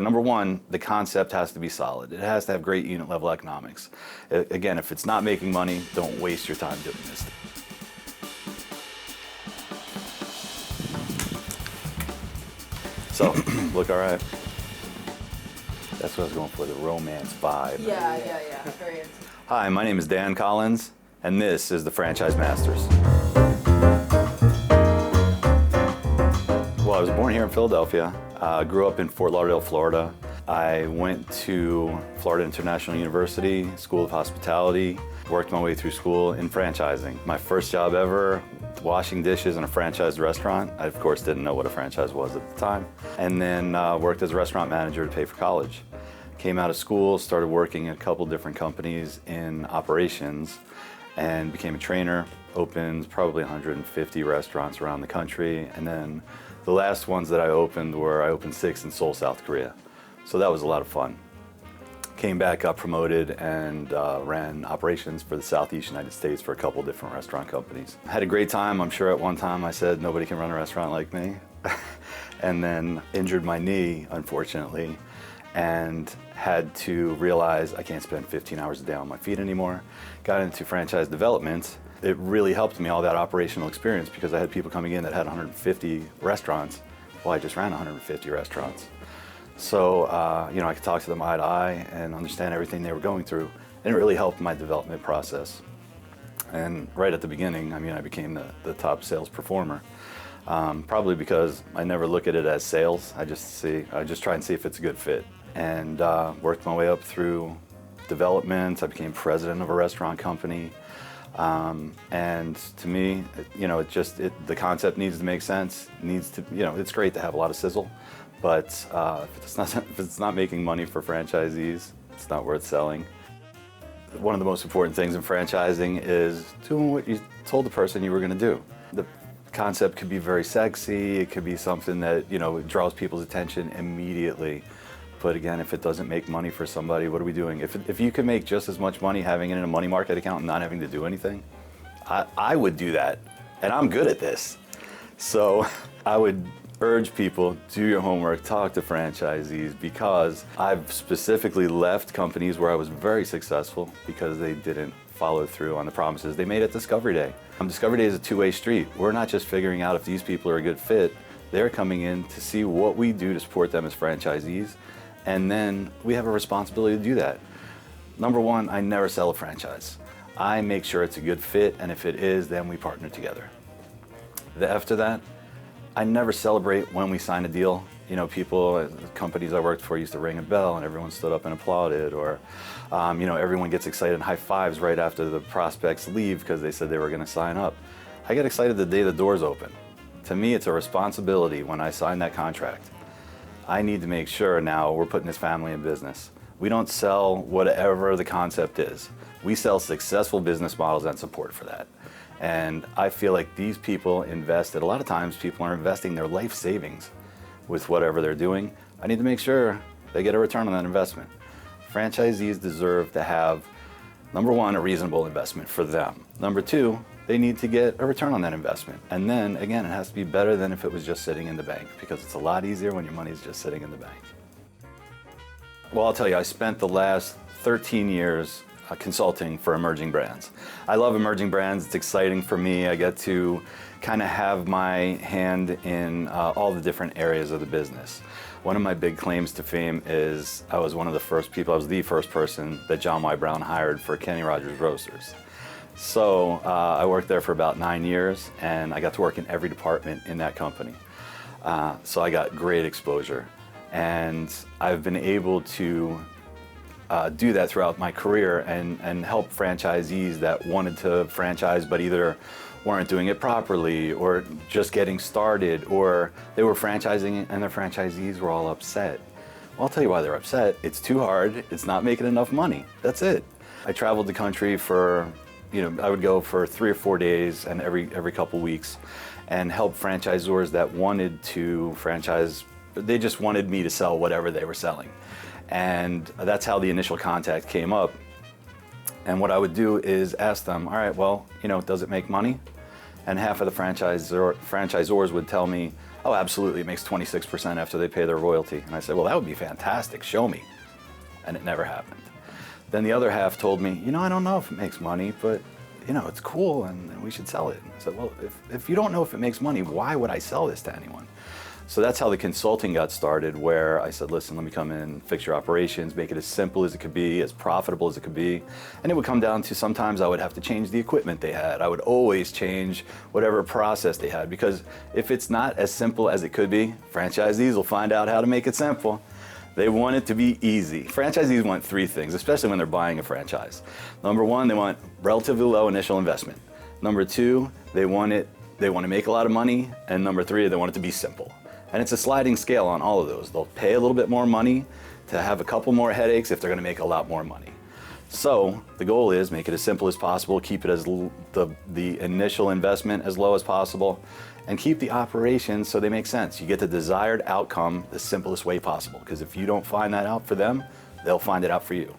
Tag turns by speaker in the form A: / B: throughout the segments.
A: Number one, the concept has to be solid. It has to have great unit level economics. Again, if it's not making money, don't waste your time doing this. So, look all right. That's what I was going for, the romance vibe.
B: Yeah. Very into.
A: Hi, my name is Dan Collins, and this is the Franchise Masters. Well, I was born here in Philadelphia. Grew up in Fort Lauderdale, Florida. I went to Florida International University, School of Hospitality, worked my way through school in franchising. My first job ever, washing dishes in a franchised restaurant. I, of course, didn't know what a franchise was at the time. And then worked as a restaurant manager to pay for college. Came out of school, started working at a couple different companies in operations, and became a trainer. Opened probably 150 restaurants around the country. And then the last ones that I opened 6 in Seoul, South Korea. So that was a lot of fun. Came back, got promoted, and ran operations for the Southeast United States for a couple different restaurant companies. Had a great time. I'm sure at one time I said nobody can run a restaurant like me. And then injured my knee, unfortunately, and had to realize I can't spend 15 hours a day on my feet anymore. Got into franchise development. It really helped me, all that operational experience, because I had people coming in that had 150 restaurants. Well, I just ran 150 restaurants. So, I could talk to them eye to eye and understand everything they were going through. And it really helped my development process. And right at the beginning, I became the top sales performer. Probably because I never look at it as sales. I just try and see if it's a good fit. And worked my way up through development. I became president of a restaurant company. And to me, the concept needs to make sense. It's great to have a lot of sizzle, but if it's not making money for franchisees, it's not worth selling. One of the most important things in franchising is doing what you told the person you were going to do. The concept could be very sexy. It could be something that, it draws people's attention immediately. But again, if it doesn't make money for somebody, what are we doing? If you can make just as much money having it in a money market account and not having to do anything, I would do that. And I'm good at this. So I would urge people, do your homework, talk to franchisees, because I've specifically left companies where I was very successful because they didn't follow through on the promises they made at Discovery Day. Discovery Day is a two-way street. We're not just figuring out if these people are a good fit. They're coming in to see what we do to support them as franchisees. And then we have a responsibility to do that. Number one, I never sell a franchise. I make sure it's a good fit, and if it is, then we partner together. After that, I never celebrate when we sign a deal. Companies I worked for used to ring a bell and everyone stood up and applauded, or everyone gets excited and high fives right after the prospects leave because they said they were gonna sign up. I get excited the day the doors open. To me, it's a responsibility when I sign that contract. I need to make sure now we're putting this family in business. We don't sell whatever the concept is. We sell successful business models and support for that. And I feel like these people invested, a lot of times people are investing their life savings with whatever they're doing. I need to make sure they get a return on that investment. Franchisees deserve to have, number one, a reasonable investment for them. Number two, they need to get a return on that investment. And then, again, it has to be better than if it was just sitting in the bank, because it's a lot easier when your money's just sitting in the bank. Well, I'll tell you, I spent the last 13 years consulting for emerging brands. I love emerging brands. It's exciting for me. I get to kind of have my hand in all the different areas of the business. One of my big claims to fame is I was the first person that John Y. Brown hired for Kenny Rogers Roasters. So I worked there for about 9 years, and I got to work in every department in that company. So I got great exposure, and I've been able to do that throughout my career and help franchisees that wanted to franchise but either weren't doing it properly or just getting started, or they were franchising and their franchisees were all upset. Well, I'll tell you why they're upset. It's too hard. It's not making enough money. That's it. I traveled the country for, I would go for 3 or 4 days and every couple weeks and help franchisors that wanted to franchise. They just wanted me to sell whatever they were selling. And that's how the initial contact came up. And what I would do is ask them, all right, well, does it make money? And half of the franchisors would tell me, Oh, absolutely, it makes 26% after they pay their royalty. And I said, well, that would be fantastic, show me. And it never happened. Then the other half told me, I don't know if it makes money, but it's cool and we should sell it. I said, well, if you don't know if it makes money, why would I sell this to anyone? So that's how the consulting got started, where I said, listen, let me come in, fix your operations, make it as simple as it could be, as profitable as it could be. And it would come down to sometimes I would have to change the equipment they had. I would always change whatever process they had, because if it's not as simple as it could be, franchisees will find out how to make it simple. They want it to be easy. Franchisees want three things, especially when they're buying a franchise. Number one, they want relatively low initial investment. Number two, they want to make a lot of money. And number three, they want it to be simple. And it's a sliding scale on all of those. They'll pay a little bit more money to have a couple more headaches if they're gonna make a lot more money. So the goal is make it as simple as possible, keep it as the initial investment as low as possible, and keep the operations so they make sense. You get the desired outcome the simplest way possible, because if you don't find that out for them, they'll find it out for you.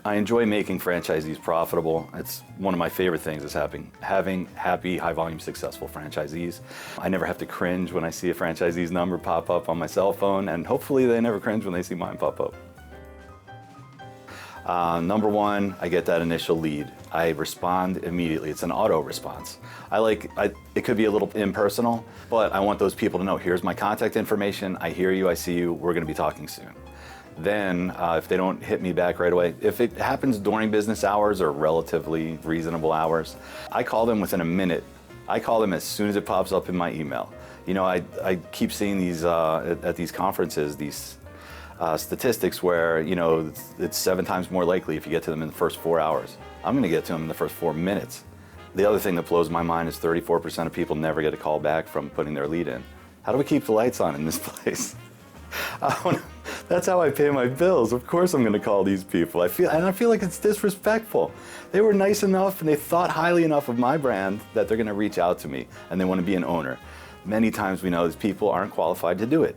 A: I enjoy making franchisees profitable. It's one of my favorite things is having happy, high volume, successful franchisees. I never have to cringe when I see a franchisee's number pop up on my cell phone, and hopefully they never cringe when they see mine pop up. Number one, I get that initial lead. I respond immediately. It's an auto response. It could be a little impersonal, but I want those people to know, here's my contact information. I hear you, I see you, we're gonna be talking soon. Then if they don't hit me back right away, if it happens during business hours or relatively reasonable hours, I call them within a minute. I call them as soon as it pops up in my email. I keep seeing these at these conferences, these statistics where it's 7 times more likely if you get to them in the first 4 hours. I'm gonna get to them in the first 4 minutes. The other thing that blows my mind is 34% of people never get a call back from putting their lead in. How do we keep the lights on in this place? That's how I pay my bills. Of course I'm gonna call these people. I feel like it's disrespectful. They were nice enough and they thought highly enough of my brand that they're gonna reach out to me and they wanna be an owner. Many times we know these people aren't qualified to do it.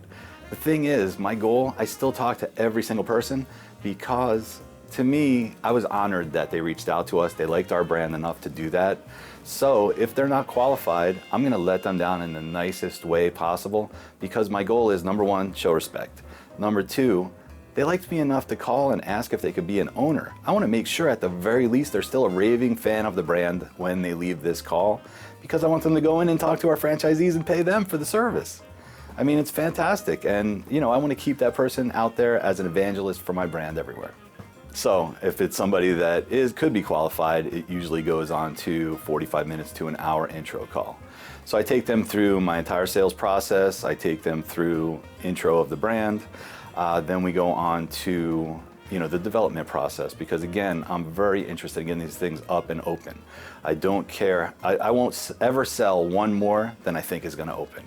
A: The thing is, my goal, I still talk to every single person because to me, I was honored that they reached out to us. They liked our brand enough to do that. So if they're not qualified, I'm gonna let them down in the nicest way possible because my goal is, number one, show respect. Number two, they liked me enough to call and ask if they could be an owner. I wanna make sure at the very least they're still a raving fan of the brand when they leave this call because I want them to go in and talk to our franchisees and pay them for the service. I mean, it's fantastic. And I wanna keep that person out there as an evangelist for my brand everywhere. So if it's somebody that could be qualified, it usually goes on to 45 minutes to an hour intro call. So I take them through my entire sales process. I take them through intro of the brand. Then we go on to the development process because again, I'm very interested in getting these things up and open. I don't care. I won't ever sell one more than I think is going to open.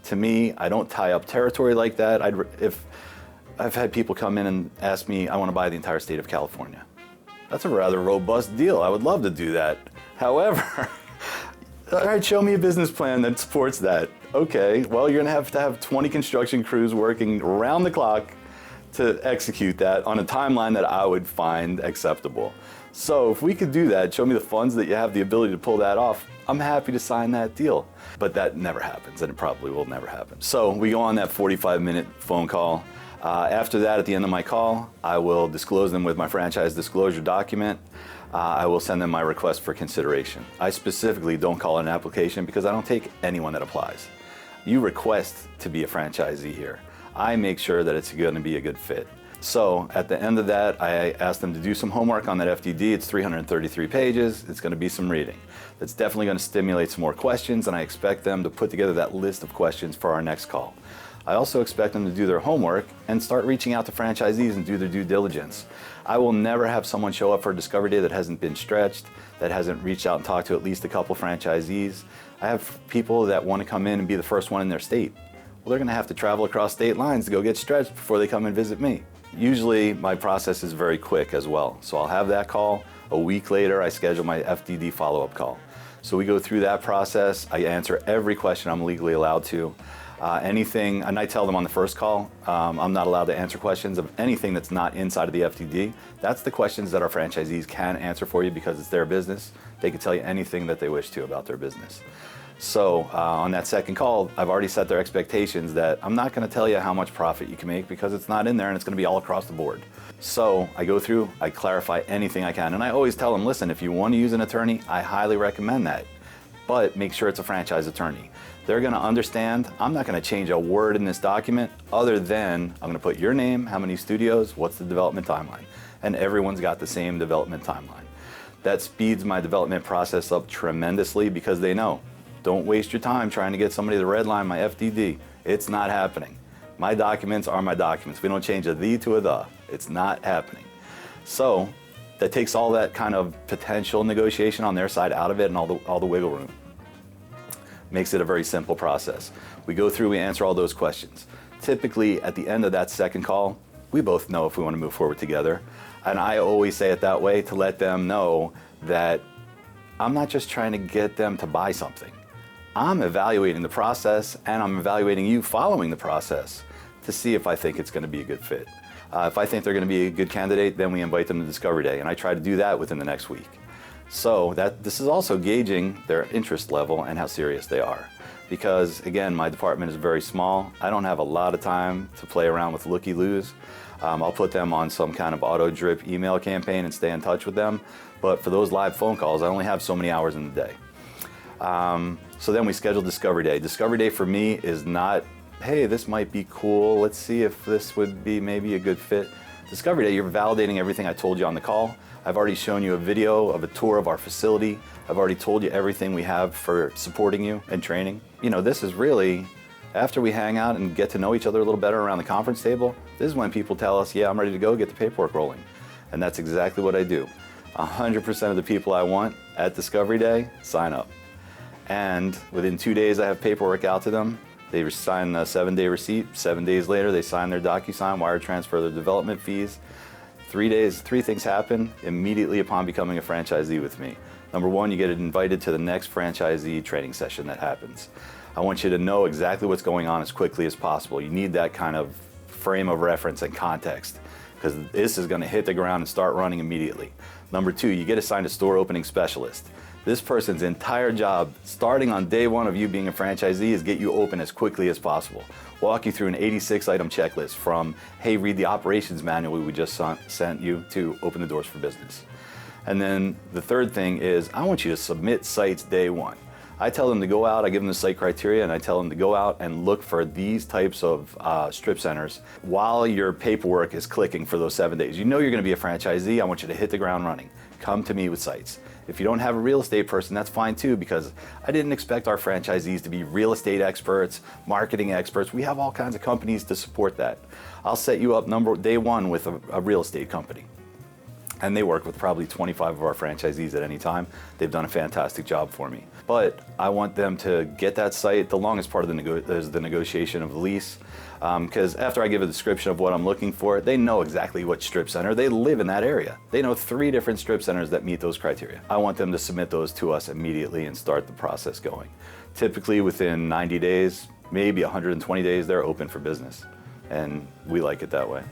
A: To me, I don't tie up territory like that. If I've had people come in and ask me, I want to buy the entire state of California. That's a rather robust deal. I would love to do that. However, all right, show me a business plan that supports that. Okay, well, you're gonna have to have 20 construction crews working around the clock to execute that on a timeline that I would find acceptable. So if we could do that, show me the funds that you have the ability to pull that off, I'm happy to sign that deal. But that never happens, and it probably will never happen. So we go on that 45-minute phone call. After that, at the end of my call, I will disclose them with my franchise disclosure document. I will send them my request for consideration. I specifically don't call it an application because I don't take anyone that applies. You request to be a franchisee here. I make sure that it's going to be a good fit. So at the end of that, I ask them to do some homework on that FDD. It's 333 pages. It's going to be some reading. That's definitely going to stimulate some more questions, and I expect them to put together that list of questions for our next call. I also expect them to do their homework and start reaching out to franchisees and do their due diligence. I will never have someone show up for a discovery day that hasn't been stretched, that hasn't reached out and talked to at least a couple franchisees. I have people that want to come in and be the first one in their state. Well, they're going to have to travel across state lines to go get stretched before they come and visit me. Usually my process is very quick as well. So I'll have that call. A week later, I schedule my FDD follow-up call. So we go through that process. I answer every question I'm legally allowed to. Anything, and I tell them on the first call, I'm not allowed to answer questions of anything that's not inside of the FDD. That's the questions that our franchisees can answer for you because it's their business. They can tell you anything that they wish to about their business. So on that second call, I've already set their expectations that I'm not going to tell you how much profit you can make because it's not in there and it's going to be all across the board. So I go through, I clarify anything I can, and I always tell them, listen, if you want to use an attorney, I highly recommend that, but make sure it's a franchise attorney. They're going to understand I'm not going to change a word in this document other than I'm going to put your name, how many studios, what's the development timeline, and everyone's got the same development timeline. That speeds my development process up tremendously because they know, don't waste your time trying to get somebody to redline my FDD. It's not happening. My documents are my documents. We don't change a "the" to a "the." It's not happening. So that takes all that kind of potential negotiation on their side out of it and all the wiggle room. Makes it a very simple process. We go through, we answer all those questions. Typically at the end of that second call, we both know if we want to move forward together. And I always say it that way to let them know that I'm not just trying to get them to buy something. I'm evaluating the process and I'm evaluating you following the process to see if I think it's going to be a good fit. If I think they're going to be a good candidate, then we invite them to Discovery Day, and I try to do that within the next week. So this is also gauging their interest level and how serious they are. Because again, my department is very small. I don't have a lot of time to play around with looky-loos. I'll put them on some kind of auto drip email campaign and stay in touch with them. But for those live phone calls, I only have so many hours in the day. So then we schedule Discovery Day. Discovery Day for me is not, hey, this might be cool. Let's see if this would be maybe a good fit. Discovery Day, you're validating everything I told you on the call. I've already shown you a video of a tour of our facility. I've already told you everything we have for supporting you and training. You know, this is really, after we hang out and get to know each other a little better around the conference table, this is when people tell us, yeah, I'm ready to go, get the paperwork rolling. And that's exactly what I do. 100% of the people I want at Discovery Day sign up. And within 2 days, I have paperwork out to them. They sign a 7-day receipt. 7 days later, they sign their DocuSign, wire transfer their development fees. 3 days, 3 things happen immediately upon becoming a franchisee with me. Number one, you get invited to the next franchisee training session that happens. I want you to know exactly what's going on as quickly as possible. You need that kind of frame of reference and context because this is going to hit the ground and start running immediately. Number two, you get assigned a store opening specialist. This person's entire job, starting on day one of you being a franchisee, is get you open as quickly as possible. Walk you through an 86-item checklist from, hey, read the operations manual we just sent you, to open the doors for business. And then the third thing is, I want you to submit sites day one. I tell them to go out, I give them the site criteria, and I tell them to go out and look for these types of strip centers while your paperwork is clicking for those 7 days. You know you're going to be a franchisee, I want you to hit the ground running. Come to me with sites. If you don't have a real estate person, that's fine too, because I didn't expect our franchisees to be real estate experts, marketing experts. We have all kinds of companies to support that. I'll set you up day one with a real estate company. And they work with probably 25 of our franchisees at any time. They've done a fantastic job for me. But I want them to get that site. The longest part of is the negotiation of the lease. Because after I give a description of what I'm looking for, they know exactly what strip center. They live in that area. They know 3 different strip centers that meet those criteria. I want them to submit those to us immediately and start the process going. Typically within 90 days, maybe 120 days, they're open for business. And we like it that way.